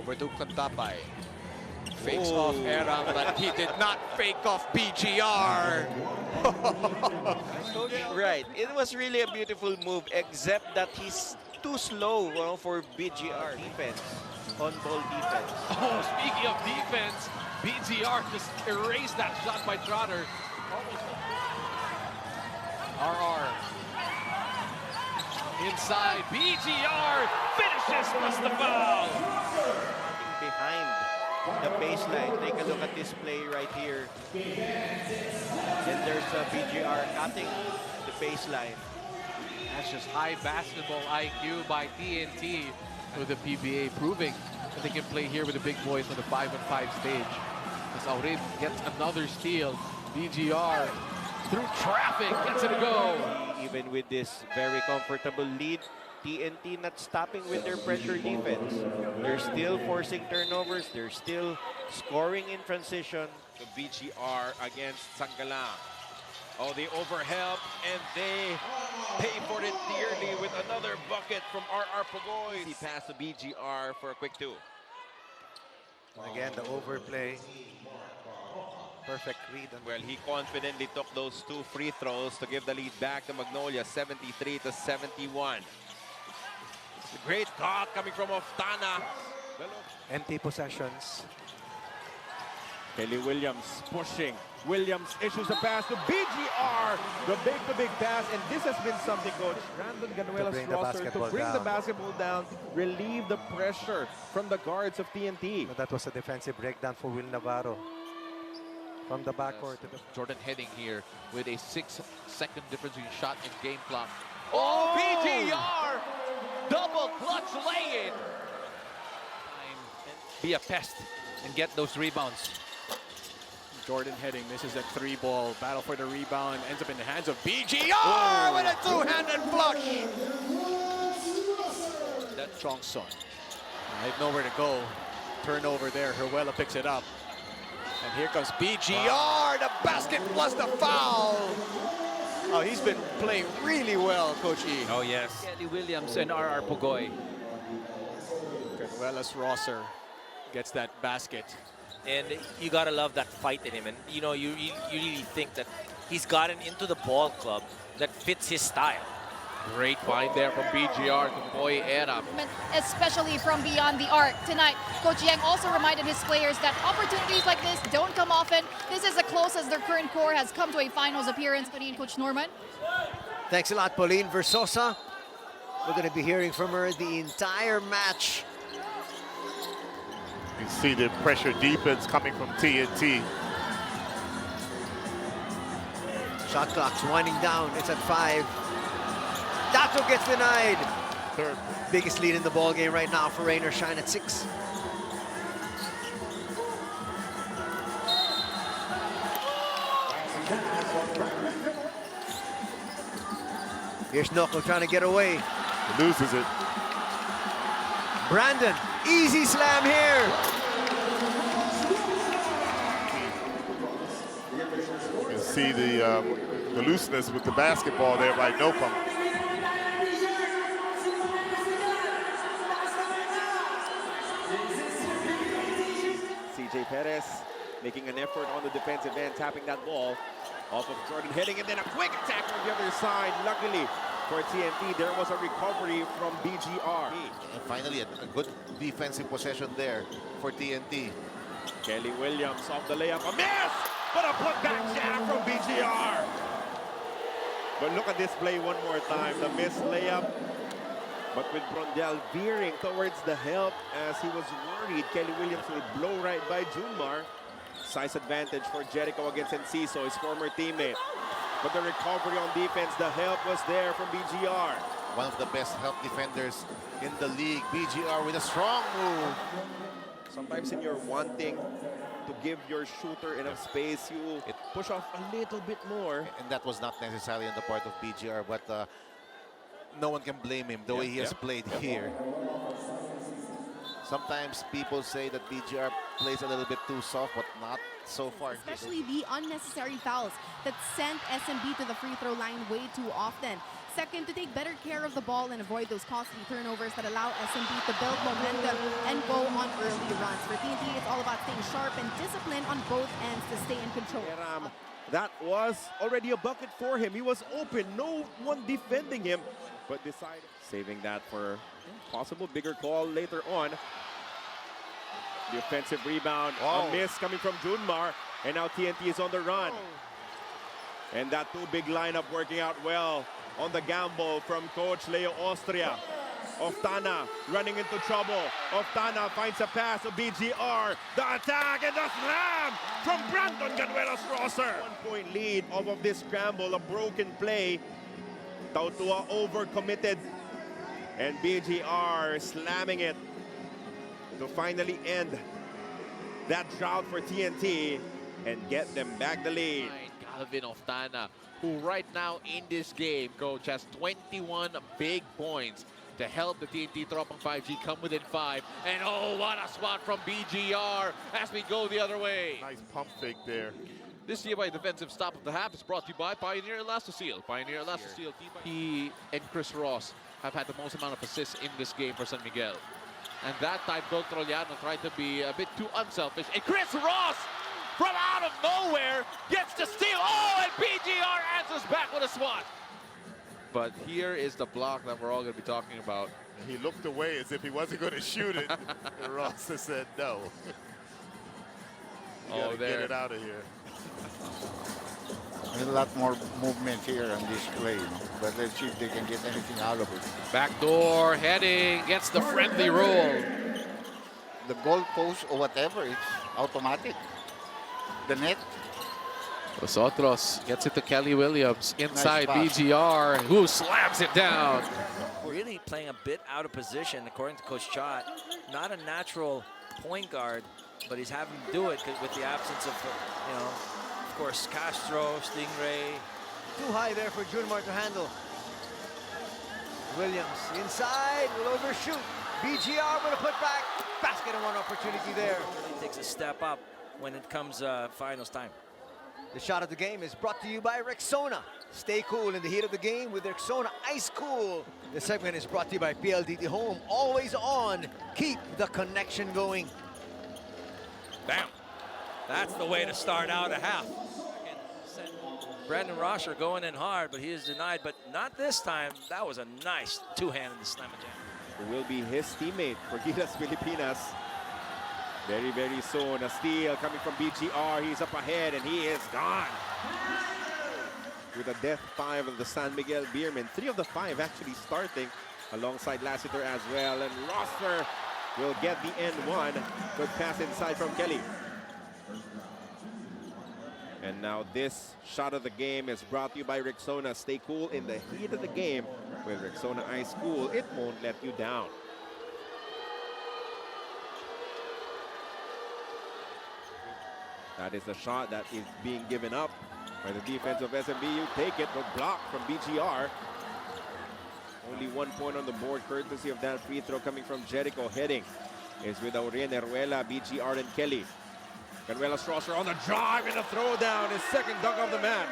Over to Contapay. Fakes off Erang, but he did not fake off BGR. Right. It was really a beautiful move, except that he's too slow for BGR defense, on-ball defense. Oh, speaking of defense, BGR just erased that shot by Trotter. RR. Inside, BGR finishes plus the foul. Behind the baseline. Take a look at this play right here. Then there's BGR cutting the baseline. That's just high basketball IQ by TNT with the PBA, proving that they can play here with the big boys on the 5-on-5 stage. As Aurin gets another steal, BGR through traffic gets it to go. Even with this very comfortable lead, TNT not stopping with their pressure defense. They're still forcing turnovers. They're still scoring in transition. The BGR against Sangalang. Oh, the overhelp, and they pay for it dearly with another bucket from RR Pugoy. He passed the BGR for a quick two. Again, the overplay. Perfect read. Well, he confidently took those 2 free throws to give the lead back to Magnolia, 73-71. It's a great cut coming from Oftana. Empty possessions. Kelly Williams pushing. Williams issues a pass to BGR. The big pass, and this has been something, Coach Brandon Ganuelas-Rosser to bring the basketball down, relieve the pressure from the guards of TNT. That was a defensive breakdown for Will Navarro. From the backcourt to the... Jordan heading here with a 6-second difference in shot and game clock. Oh, BGR! Double clutch lay-in. Be a pest and get those rebounds. Jordan heading misses that 3-ball. Battle for the rebound ends up in the hands of BGR with a two-handed flush. That Chongson. They have nowhere to go. Turnover there. Herwella picks it up. And here comes BGR, the basket plus the foul. Oh, he's been playing really well, Coach E. Oh, yes. Kelly Williams and RR Pugoy. Ganuelas-Rosser gets that basket. And you gotta love that fight in him. And you know, you really think that he's gotten into the ball club that fits his style. Great find there from BGR to Boy Erang. Especially from beyond the arc tonight. Coach Yang also reminded his players that opportunities like this don't come often. This is as close as their current core has come to a finals appearance. Coach Norman. Thanks a lot, Pauline Versosa. We're going to be hearing from her the entire match. You see the pressure defense coming from TNT. Shot clock's winding down. It's at 5. Dato gets denied. Third. Biggest lead in the ball game right now for Rain or Shine at 6. Here's Noko trying to get away. He loses it. Brandon, easy slam here. You can see the looseness with the basketball there by Nopum. CJ Perez making an effort on the defensive end, tapping that ball off of Jordan heading, and then a quick attack on the other side. Luckily for TNT, there was a recovery from BGR. And finally, a good defensive possession there for TNT. Kelly Williams off the layup, a miss! But a putback jam from BGR. But look at this play one more time, the missed layup. But with Brondell veering towards the help as he was worried Kelly Williams would blow right by Junmar. Size advantage for Jericho against Enciso, his former teammate. But the recovery on defense, the help was there from BGR. One of the best help defenders in the league. BGR with a strong move. Sometimes when you're wanting to give your shooter enough space, you push off a little bit more. And that was not necessarily on the part of BGR, but no one can blame him the way he has played here. Sometimes people say that BGR plays a little bit too soft, but not so far. Especially the unnecessary fouls that sent SMB to the free throw line way too often. Second, to take better care of the ball and avoid those costly turnovers that allow SMB to build momentum and go on early runs. For TNT, it's all about staying sharp and disciplined on both ends to stay in control. That was already a bucket for him. He was open, no one defending him, but decided saving that for possible bigger call later on. The offensive rebound, a miss coming from Junmar, and now TNT is on the run. And that two big lineup working out well on the gamble from Coach Leo Austria. Oftana running into trouble. Oftana finds a pass to BGR. The attack and the slam from Brandon Ganuelas-Rosser. 1 point lead off of this scramble, a broken play. Tautua overcommitted. And BGR slamming it to finally end that drought for TNT and get them back the lead. Calvin Oftana, who right now in this game, coach, has 21 big points to help the TNT Tropang 5G come within 5. And oh, what a spot from BGR as we go the other way. Nice pump fake there. This CFI defensive stop of the half is brought to you by Pioneer Elastoceel. Pioneer Elastoceel. He and Chris Ross have had the most amount of assists in this game for San Miguel. And that time, Doug Troliano tried to be a bit too unselfish. And Chris Ross, from out of nowhere, gets to steal. Oh, and BGR answers back with a swat. But here is the block that we're all going to be talking about. He looked away as if he wasn't going to shoot it. And Ross said no. You gotta get it out of here. There's a lot more movement here on this play, but let's see if they can get anything out of it. Backdoor heading, gets the friendly roll. The goal post or whatever, it's automatic. The net. Vosotros gets it to Kelly Williams inside Nice BGR, who slams it down. Really playing a bit out of position, according to Coach Chot. Not a natural point guard, but he's having to do it with the absence of, of course, Castro, Stingray. Too high there for Junmar to handle. Williams inside, will overshoot. BGR with a putback. Basket and one opportunity there. He takes a step up when it comes finals time. The shot of the game is brought to you by Rexona. Stay cool in the heat of the game with Rexona Ice Cool. The segment is brought to you by PLDT Home. Always on. Keep the connection going. Bam. That's the way to start out a half. Brandon Rosser going in hard, but he is denied, but not this time. That was a nice two-handed slam and jam. It will be his teammate for Gilas Filipinas. Very, very soon. A steal coming from BGR. He's up ahead and he is gone. With a death 5 of the San Miguel Beermen. 3 of the 5 actually starting alongside Lassiter as well. And Rosser will get the end one. Good pass inside from Kelly. And now this shot of the game is brought to you by Rexona. Stay cool in the heat of the game with Rexona Ice Cool. It won't let you down. That is the shot that is being given up by the defense of SMBU. Take it, but blocked from BGR. Only 1 point on the board, courtesy of that free throw coming from Jericho. Heading is with Aurien, Eruela, BGR, and Kelly. Ganuelas-Rosser on the drive and a throwdown. His second dunk of the match.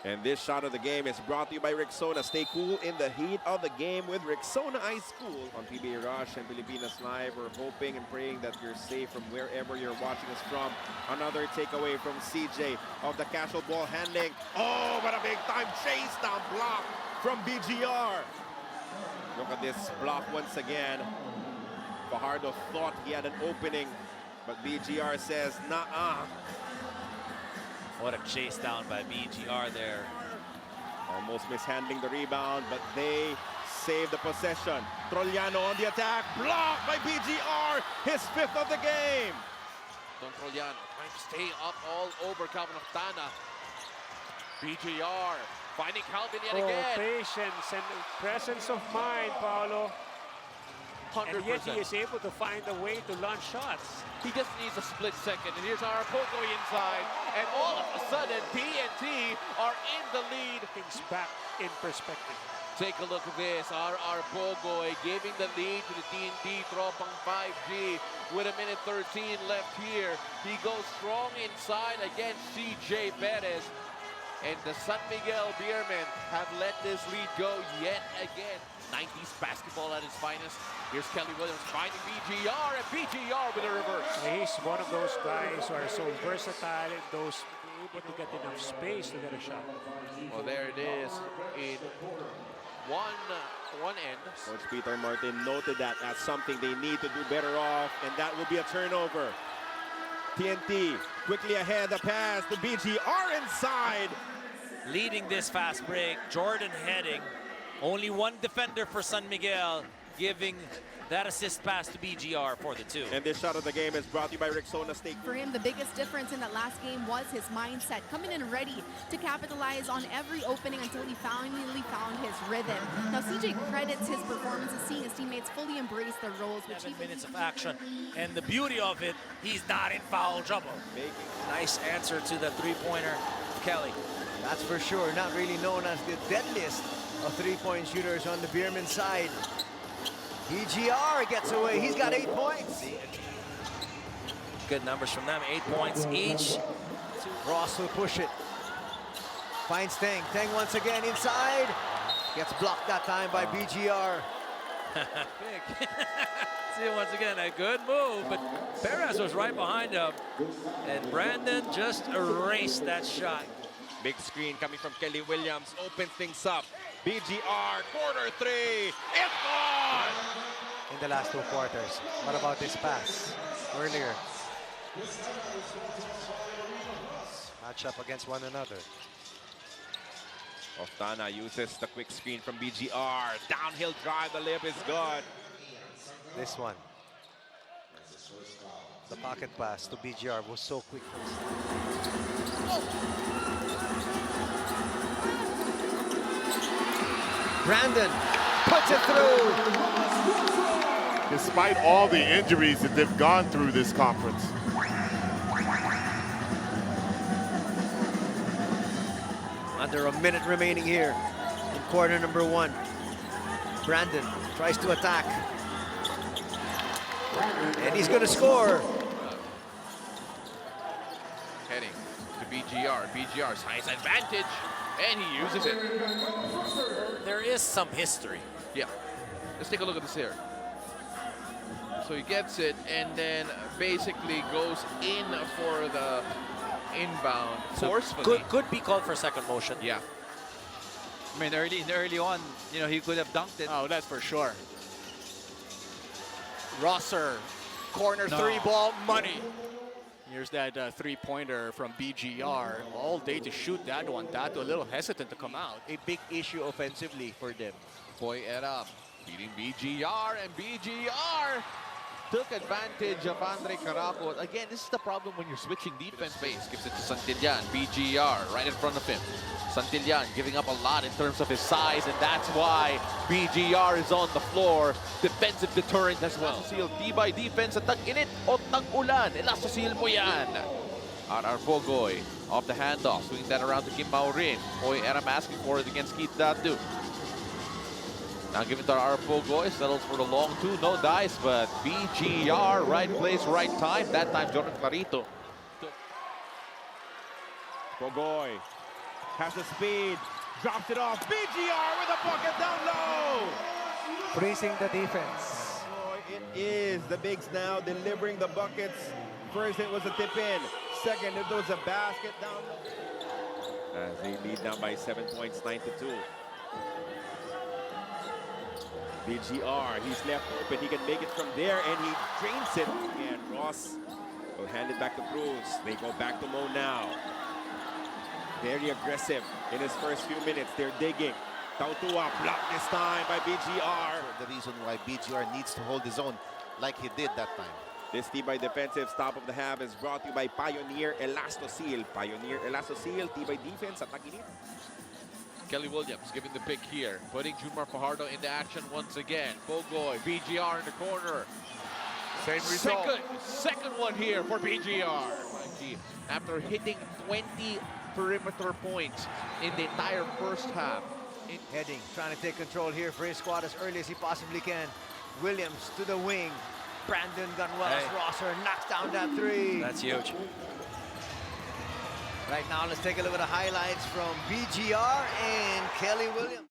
And this shot of the game is brought to you by Rexona. Stay cool in the heat of the game with Rexona Ice Cool. On PBA Rush and Pilipinas Live, we're hoping and praying that you're safe from wherever you're watching us from. Another takeaway from CJ of the casual ball handling. Oh, what a big time chase down block from BGR. Look at this block once again. Fajardo thought he had an opening, but BGR says, nah-uh. What a chase down by BGR there. Almost mishandling the rebound, but they save the possession. Troliano on the attack, blocked by BGR, his 5th of the game. Don Troliano trying to stay up all over Calvin Oftana. BGR finding Calvin yet again. Patience and presence of mind, Paolo. 100%. And yet he is able to find a way to launch shots. He just needs a split second, and here's our Pogo inside, and all of a sudden, TNT are in the lead. Things back in perspective. Take a look at this, our Pogoy giving the lead to the TNT Tropang 5G with 1:13 left here. He goes strong inside against CJ Perez. And the San Miguel Beermen have let this lead go yet again. 90s basketball at its finest. Here's Kelly Williams finding BGR, and BGR with a reverse. He's one of those guys who are so versatile, those able to get enough space to get a shot. Well, there it is in one end. Coach Peter Martin noted that as something they need to do better off, and that will be a turnover. TNT quickly ahead, the pass to BGR inside. Leading this fast break, Jordan heading. Only one defender for San Miguel, giving that assist pass to BGR for the two. And this shot of the game is brought to you by Rexona Steak. For him, the biggest difference in that last game was his mindset, coming in ready to capitalize on every opening until he finally found his rhythm. Now, CJ credits his performance as seeing his teammates fully embrace their roles. 7 minutes of action, and the beauty of it, he's not in foul trouble. Nice answer to the three-pointer, Kelly. That's for sure. Not really known as the deadliest of three-point shooters on the Beerman side. BGR gets away. He's got 8 points. Good numbers from them. 8 points each. Ross will push it. Finds Teng. Teng once again inside. Gets blocked that time by BGR. See, once again, a good move, but Perez was right behind him. And Brandon just erased that shot. Big screen coming from Kelly Williams. Opens things up. BGR, corner three. It's gone! In the last 2 quarters. What about this pass earlier? Match up against one another. Oftana uses the quick screen from BGR. Downhill drive, the layup is good. This one. The pocket pass to BGR was so quick. Brandon puts it through. Despite all the injuries that they've gone through this conference. Under a minute remaining here in quarter number 1. Brandon tries to attack. And he's going to score. Heading to BGR. BGR's highest advantage, and he uses it. There is some history. Yeah. Let's take a look at this here. So he gets it and then basically goes in for the inbound forcefully. Could be called for second motion. Yeah. I mean, early on, you know, he could have dunked it. Oh, that's for sure. Rosser, corner three ball, money. Here's that three-pointer from BGR. All day to shoot that one. That a little hesitant to come out. A big issue offensively for them. Boy, Era beating BGR, and BGR took advantage of Andre Caraco. Again, this is the problem when you're switching defense base. Gives it to Santillan. BGR right in front of him. Santillan giving up a lot in terms of his size, and that's why BGR is on the floor. Defensive deterrent as well. Seal tibay defense at tag-init o tag-ulan. Elastosil mo yan. RR Pogoy off the handoff. Swinging that around to Kim Maurin. Boy, Eram asking for it against Keith Dadu. Now give it to RR Pogoy. Settles for the long two. No dice, but BGR, right place, right time. That time, Jordan Clarito. Pogoy has the speed, drops it off. BGR with a bucket down low. Freezing the defense. It is the bigs now delivering the buckets. First it was a tip in. Second it was a basket down low. As they lead now by 7 points, 9-2. BGR, he's left open. He can make it from there, and he drains it. And Ross will hand it back to Bruce. They go back to Mo now. Very aggressive in his first few minutes. They're digging. Tautua blocked this time by BGR. The reason why BGR needs to hold his own like he did that time. This Tibay defensive stop of the half is brought to you by Pioneer Elastosil. Pioneer Elastosil, Tibay defense at Taginit. Kelly Williams giving the pick here, putting Junmar Fajardo into action once again. Bogoy, BGR in the corner. Same result. Second one here for BGR. After hitting 20 perimeter points in the entire first half. Heading, trying to take control here for his squad as early as he possibly can. Williams to the wing. Brandon Ganuelas-Rosser knocks down that three. That's huge. Right now, let's take a look at the highlights from BGR and Kelly Williams.